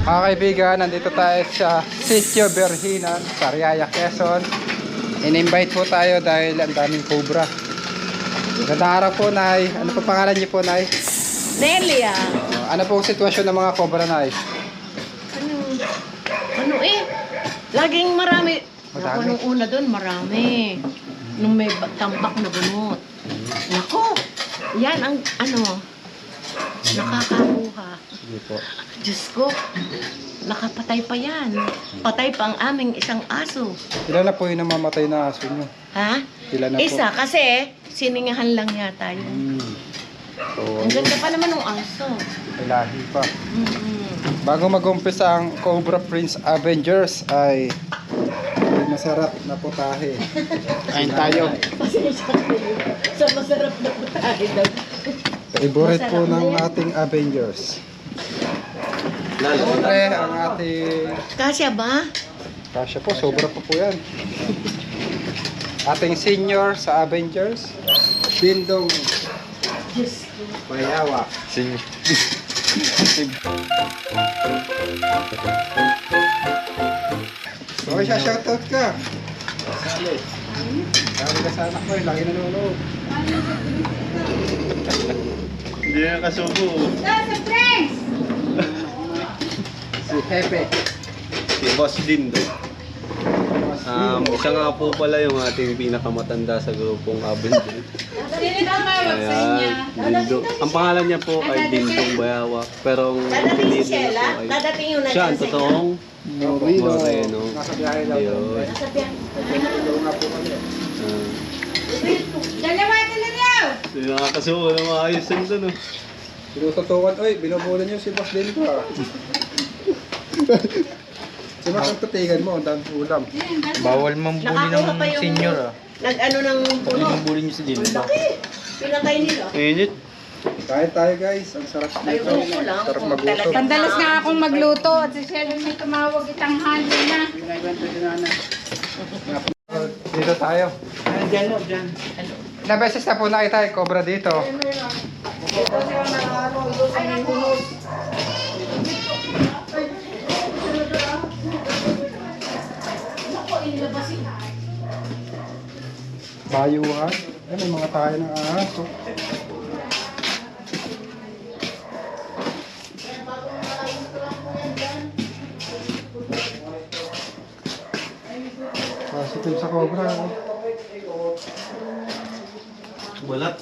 Mga kaibigan, nandito tayo sa Sitio Berhinan, Sariaya, Quezon. In-invite po tayo dahil ang daming cobra. Magandang araw po, Nay. Ano po pangalan niyo po, Nay? Nelia. Ano po ang sitwasyon ng mga cobra, Nay? Ano laging marami. Madami? Ako nung una doon, marami. Nung may tambak na bunot. Nako, yan ang nakakabuha. Sige po. Diyos ko, nakapatay pa yan. Patay pa ang aming isang aso. Ilan na po yung namamatay na aso niyo? Ha? Ilan na po? Isa, kasi siningahan lang yata yun. So, Ang ganda pa naman ng aso. may lahi pa. Mm-hmm. Bago mag-umpisa ang Cobra Prince Avengers ay may masarap na putahe. Kain tayo. Sa masarap na putahe daw. Favorite po Masarap ng na yan. ating Avengers. Siyempre, ang ating... Kasya ba? Kasya po, sobra po po yan. Ating senior sa Avengers, Bindong Diyos ko. Bayawa. Sing. Okay, siya shoutout ka. Sali. Sabi ka sa anak ko, lagi nanonood. Hindi na kasubo. Si Hepe. Si Boss Dindo. Siya nga po pala yung ating pinakamatanda sa grupong Avengers. Ayan, Dindo. Ang pangalan niya po ay Dindong Bayawak. Pero ang Dadating si pinili niya Sheila? po ay Dadating yung siya ang nandiyan sa totoong Moreno. Nasa biyahe daw. Ayun. Nagkakalaw nga po kami. Hindi nakakasubo na maayos yun doon. Pinututukan, oy, binubulan niyo si Boss Dento ah. Si Max ang tutigan mo, ang daming ulam. Bawal mambuli Nakakuha pa ng yung senior ah. nag-ano ng puno. Mambuli niyo si Dino. Laki. Pinatay nila. Init. Kain tayo guys, ang sarap nito. Ayoko ko lang. Sarap Kung magutom. talagang- Pandalas nga akong magluto at si Sheldon may tumawag itang halo na. Dito tayo. Ilang beses na po nakita yung cobra dito. Bayuhan. Ay, may mga tayo ng aso. Positive sa cobra. Balat.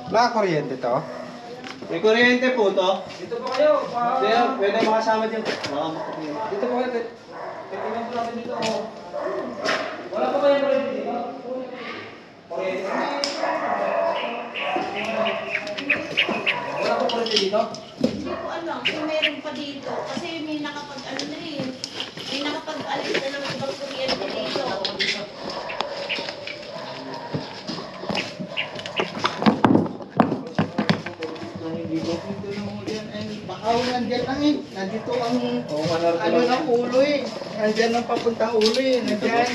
Wala kuryente to. May kuryente po to. Dito po kayo. Pwede makasama dito. Dito po kayo. Wala po kayo kuryente dito. Wala po kuryente dito. Hindi ko alam kung meron pa dito. Kasi may nakapag-ano na rin. May nakapag-alis na ng ibang kuryente dito. Bakaw nandyan lang eh. Nandito ang ano ng ulo eh. Nandyan ang papuntang ulo eh. Nandyan.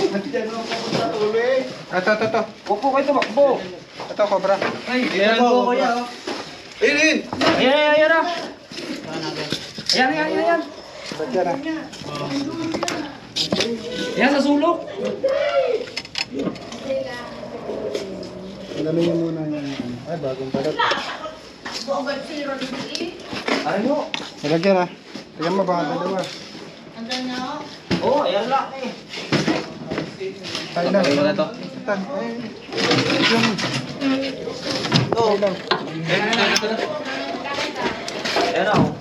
Nandyan ang papuntang ulo eh. Ito. Huwag po kayo tumakbo. Ito, cobra. Ayan po kuya. Ayan ah. Ayan. Bagyan na. Ayan sa sulok. Alamin niyo muna yung... Ay, bagong palat. Buogad si Rodney. Ano? Nalagyan na. Tignan mo baka dalawa. Hanggang na. Oh, ayan lang eh. Tayo na. Okay mo na to? Tan. Ay. Yung... Oo. lang. Ayan ah. oh.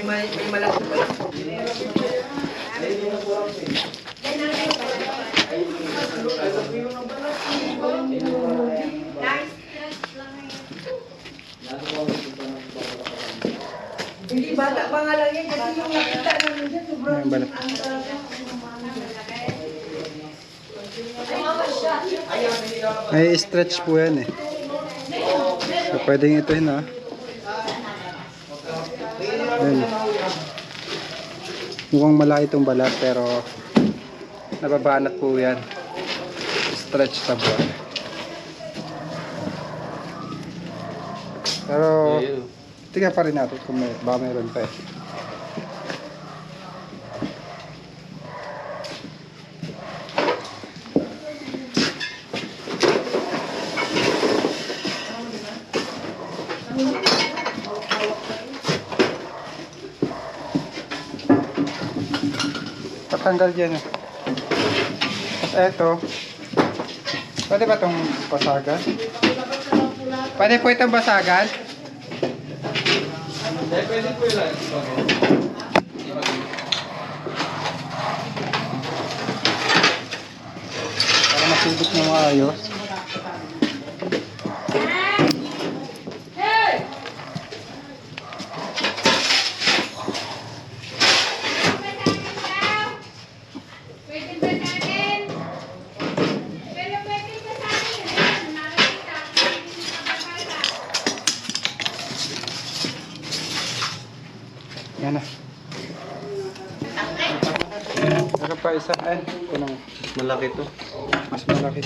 may malaki pa lang. Hindi bata pa nga lang yan kasi yung nakita namin dyan sobrang Yung balat. May stretch po yan eh. So, pwedeng ito yun ah. Ayan. Mukhang malaki itong balat pero nababanat po yan. Stretch sa buwan. Pero Ayun. tingnan pa rin natin kung may, baka mayroon pa eh. Patanggal dyan eh. Tapos eto. Pwede ba itong basagan? Pwede po itong basagan? Pwede po yun lang. Para masilip na maayos. Pwede ba sa akin? Pero pwede ba sa akin? Nakita. Pwede ba sa akin? Yan na. Meron pa isa. Ayan. Ito na. Malaki to. Mas malaki.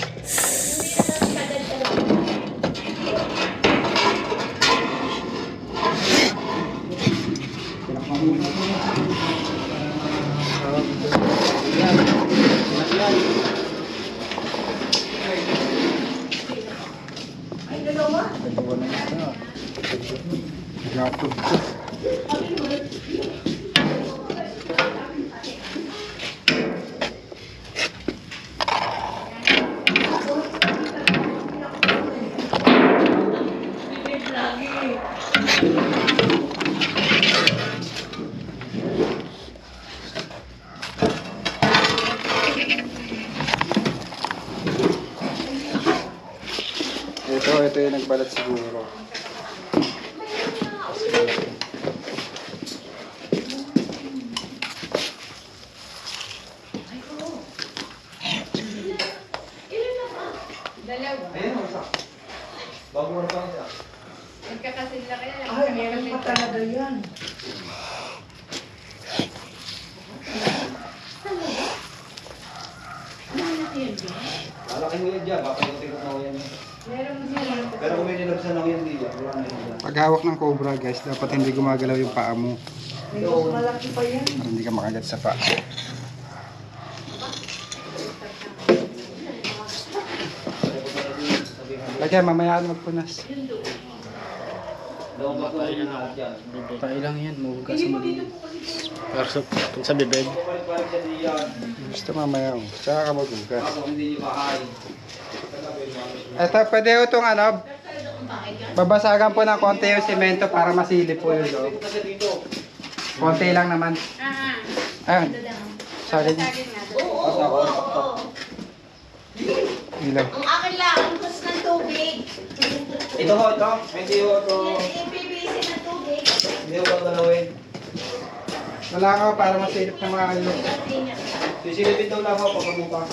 Dalawa na isa. Gato. Ito yung nagbalat siguro. Dalawa. Bago mo na pa isa. Nagkakasila kaya lang. Ay, meron pa talaga yan. Lalaki mo yan dyan, papalikot na ko yan. Meron mo siya. Pero kung may nilabsan ako yan dito, wala na yun dyan. Pag hawak ng cobra guys, dapat hindi gumagalaw yung paa mo. May mas malaki pa yan. Para hindi ka makagat sa paa. Lagyan, mamaya magpunas. Dalawang bago na yun ako dyan. Tayo lang yan, mahugas mo. Pero sa bibig. Balik-balik siya diyan. Gusto mamaya mo. Tsaka ka maghugas. Ako, hindi niyo makain. Ito, pwede ho itong ano, babasagan po ng konti yung simento para masilip po yung loob. Kasi dito. Konti lang naman. Ayun. Sagad niya. Sagin nga. Oo. Ilaw. Ang akin lang, ang gusto ng tubig. Ito ho, ito. Hindi ho, ito. Yung PVC na tubig. Hindi ho, galawin. Wala ka para masilip ng mga ano. Sisilipin daw lang ho, pagkamuka.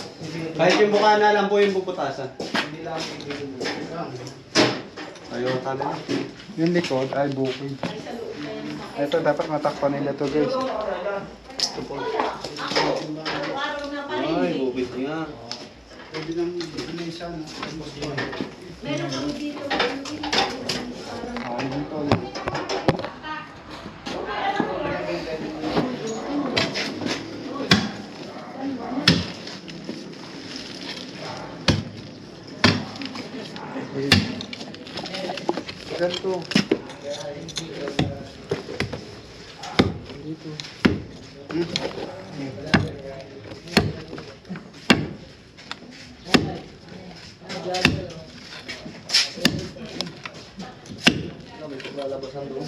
Kahit yung mukha na lang po yung bubutasan. Hindi lang. Ayaw tali na. Yung likod ay bukid. Ito dapat matakpan nila to guys. Ito po. Araw na pa rin. Ay, bukit nga. Pwede nang isa na. Meron kami dito. Ay, dito ulit. Ganito. Dito. Lalabasan doon.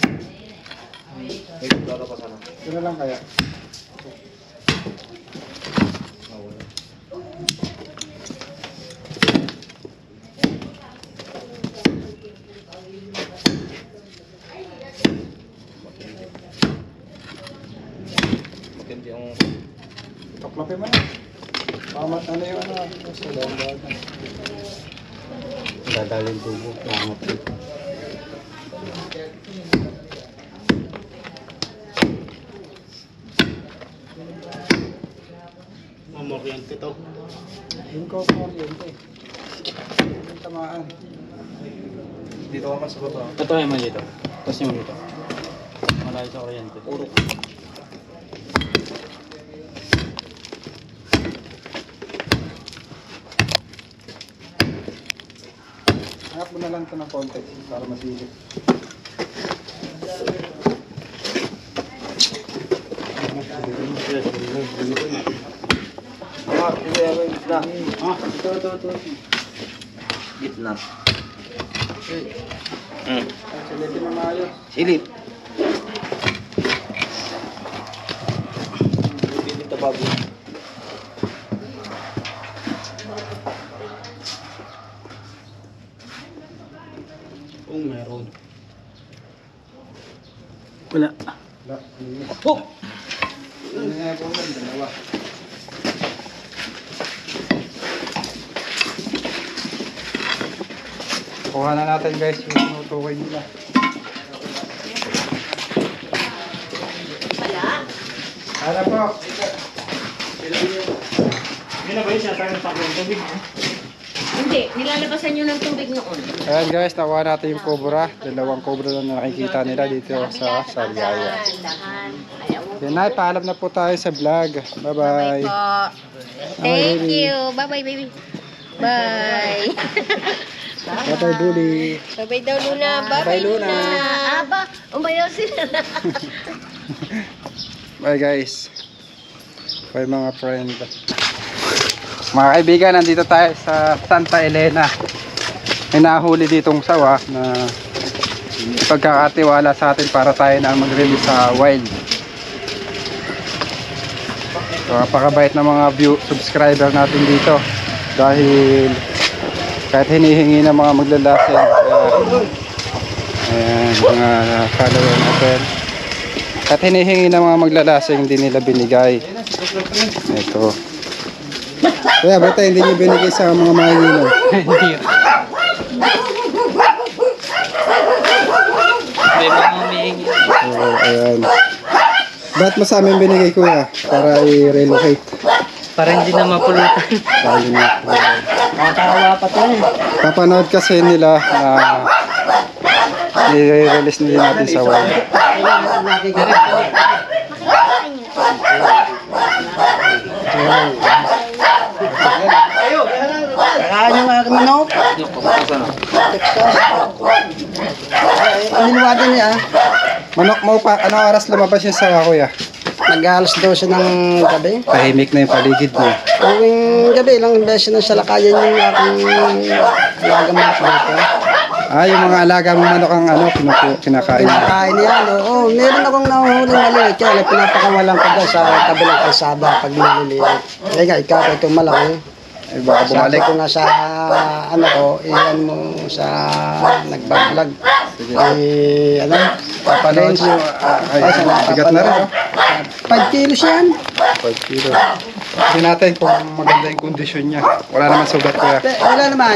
Ito na lang kaya. Tuklapin mo na. Pamat na yung ano. Sa loob. Dadalhin tubo. Pangat dito. Mamoryente to. Yung ko kuryente. Yung tamaan. Dito ka pa sa baba. Ito yung mga dito. Tapos yung dito. Malayo sa kuryente. Puro. Hanap mo na lang ito ng context para masilip. Gitna. Silipin na maayos. Silip. Dito pa po. Kung meron. Wala. Wala. Oh! Ano nga po lang, dalawa. Kuha na natin guys yung tinutukoy nila. Wala. Ano po? Hindi na ba yun siya tayo ng tubig? Hindi, nilalabasan nyo ng tubig noon. Ayan guys, nakuha natin yung cobra. Dalawang cobra lang na nakikita nila dito sa Sariaya. Dahan. Ayaw. Yan na, paalam na po tayo sa vlog. Bye-bye. Thank you. Bye-bye, baby. Bye. Bye-bye, Bully. Bye-bye daw, Luna. Bye, Luna. Aba, umayaw sila. Bye guys. Bye mga friend. Mga kaibigan, nandito tayo sa Santa Elena. May nahuli ditong sawa na pagkakatiwala sa atin para tayo na mag-release sa wild. So, napakabait ng mga subscriber natin dito. Dahil kahit hinihingi ng mga maglalasin, ayan, mga follower natin. Kahit hinihingi ng mga maglalasing, hindi nila binigay. Ito. Kaya bata hindi nyo binigay sa mga mahihino. Hindi. May mga humihingi. So, ayan. Ba't mo sa amin binigay kuya? Para i-relocate. Para hindi na mapulutan. Dahil na. Nakakawa pa to eh. Papanood kasi nila na i-release nila natin sa wild. Kakain yung aking manok. Iniwagan niya. Manok mo pa, anong oras lumabas yung sawa kuya? Nag-alas 12 ng gabi. Tahimik na yung paligid mo. Tuwing gabi, ilang beses na siya lakayan yung aking alagang manok dito. Ah, yung mga alaga mo manok ang ano, kinakain mo. Kinakain niya, oo. Meron akong nahuhuling maliit. Kaya pinapakawalan ko dyan sa kabilang kalsada pag nililiit. Kaya nga, ikaw ito malaki. Ay, baka Sabi bumalik. ko nga sa ano ko, iyan mo sa nagbablog. Ano? Papanood nyo. Ay, bigat na rin, oh. 5 kilos yan. 5 kilo. Hindi natin kung maganda yung kondisyon niya. Wala naman sugat kuya. Wala naman.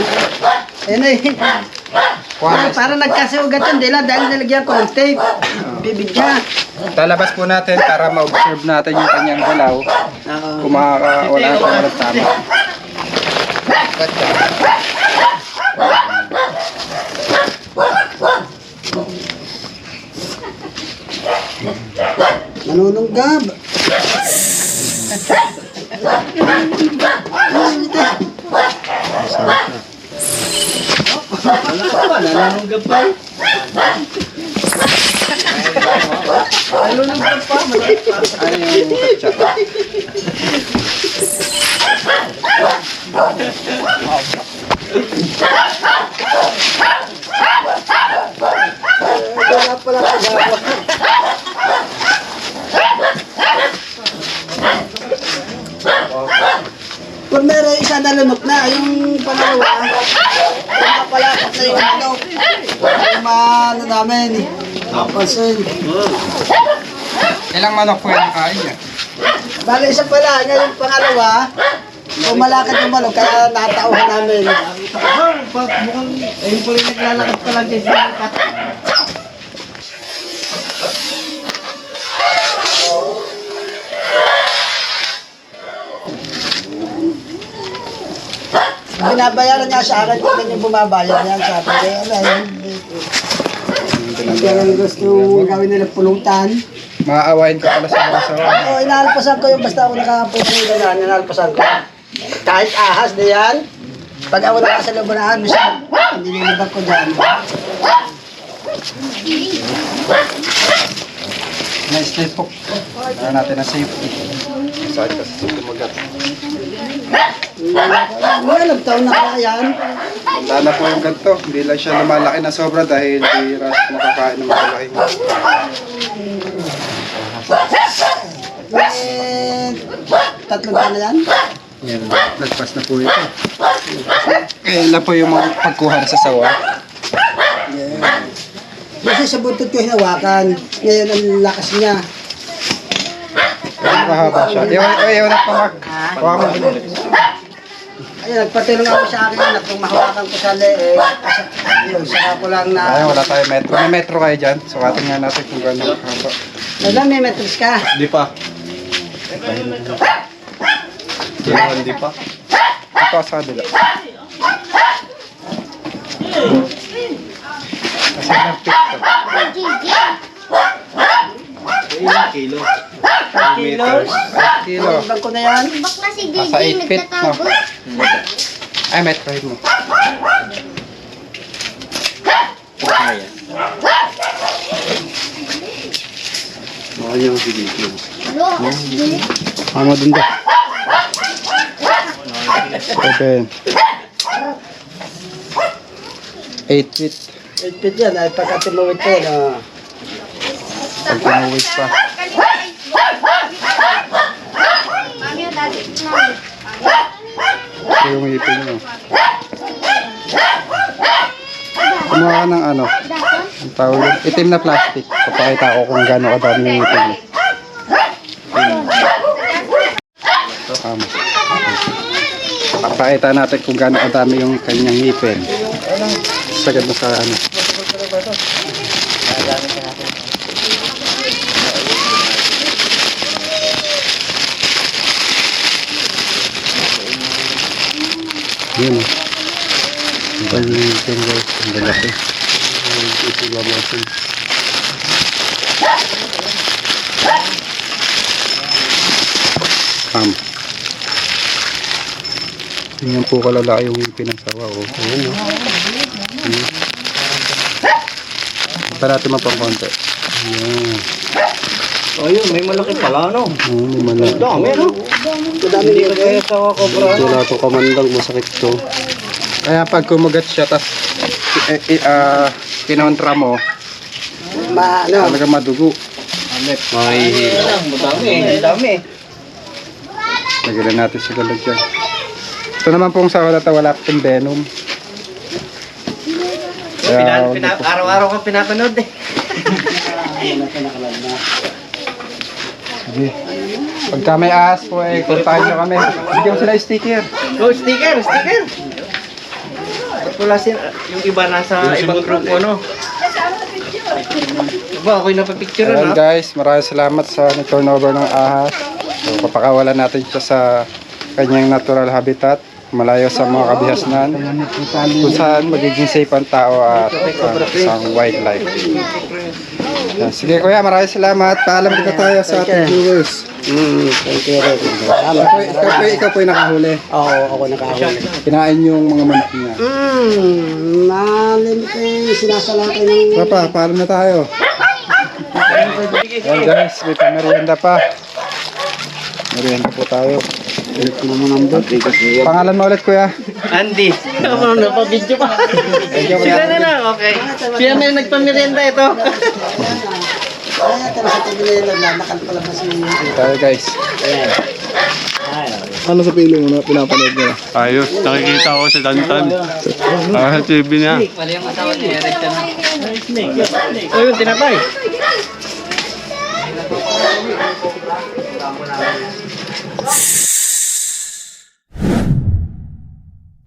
Ayun eh. Para nagkasugat yun, dila dahil nilagyan ko ng tape. Bibig niya. Talabas po natin para ma-observe natin yung kanyang galaw. Kung wala kung walang tama. Nanununggab. Nananunggab pa. Ano yung katsa? Wala pala kagawa. nalunok na. Yung pangalawa, yung kapalapat na yung manok. Yung ano namin, papansin. Ilang manok po yung nakain niya? Bale, isa pala, ngayon pangalawa, pumalakad yung manok, kaya natauhan namin. Mukhang, ayun pala yung naglalakad pa lang din. Binabayaran niya sa akin kung yung bumabayad niyan. Sabi ko, hindi. Kaya gusto gawin nila pulutan. Maaawain ka pala sa mga sawa. Oo, inaalpasan ko yung basta ako nakapunta yung ganyan, inaalpasan ko. Kahit ahas na yan, pag ako nakasalubanahan, minsan, hindi nilibag ko dyan. Na-stay po. Para natin na safety. Saan kasi sa tumagat. Mga nagtaon na kaya yan. Tanda na po yung ganito. Hindi lang siya lumalaki na sobra dahil di ras nakakain ng malaking. Tatlong taon na yan. Yan, nagpas na po ito. Kaya lang po yung mga pagkuha sa sawa. Kasi sa buntot ko hinawakan. Ngayon ang lakas niya. Mahaba siya. Ayaw na pa, Mark. Hawa mo din. Ayun, nagpatulong ako sa akin anak kung mahawakan ko sa leeg. Yun, saka ko lang na... Ayun, wala tayo metro. May metro kayo dyan. Sukatin nga natin kung gano'n haba. Naglang may metris ka. Di pa. Di pa. Ito sa kabila. Kasi nag-pick to. Ilang kilo? Kilos. 5 kilo. Ibang ko na yan. Bakla si Nasa 8 feet, no? Ay, metro mo. Mga yung sigito. Ano din ba? 7. 8 feet. 8 feet yan. Ay pagka tumawid ko na... Pag tinuwid pa. Mami, dati na. Ito yung ipin nyo. Kumuha ka ng ano? Ang tawag yun? Itim na plastic. Papakita ko kung gano'n kadami yung ipin nyo. Papakita natin kung gano'n kadami yung kanyang ngipin. Sagad na sa ano. Yun. Ang pangingipin guys. Ang lalaki. Ang ipila natin. Tingnan po kalalaki yung ngipin ng sawa. Oh. Ayan o. Ito natin mapangkonti. Ayan. Ayun, may malaki pala, no? Oh, may malaki. Dami, no? Hindi ka kaya sa kobra. Ito wala itong kamandang, masakit to. Kaya pag kumagat siya, tas kinontra mo, talaga madugo. Dami. Lagyan natin sa lalagyan. Ito naman pong sawa na ito, wala pong venom. Kaya, Araw-araw ka pinapanood, eh. sige. Pagka may ahas po, kontakin nyo kami. Bigyan mo sila sticker. Oh, sticker. Ba't wala yung iba nasa ibang grupo, no? Diba, ako'y napapicture, Ayan no? guys, maraming salamat sa turnover ng ahas. So, papakawalan natin siya sa kanyang natural habitat, malayo sa mga kabihasnan, kung saan magiging safe ang tao at sa wildlife. Yan. Sige kuya, maraming salamat. Paalam kita tayo sa ating viewers. Thank you. Ikaw po yung nakahuli. Oo, ako nakahuli. Kinain yung mga manok niya. Malimit yung sinasalakay ng... Papa, paalam na tayo. Yan guys, may pamerienda pa. Merienda po tayo. Ulit ko naman ang bot. Pangalan mo ulit kuya? Andy. Ano, napabidyo pa. Sila na lang, okay. Siya may nagpamerienda ito. Kaya tala sa tabi na yun, naglalakad pala ba si... Tayo guys. Ano sa feeling mo na pinapanood mo? Ayos, nakikita ko si Tantan. Sa TV niya. Mali yung asawa niya, Eric. Ayun, tinapay.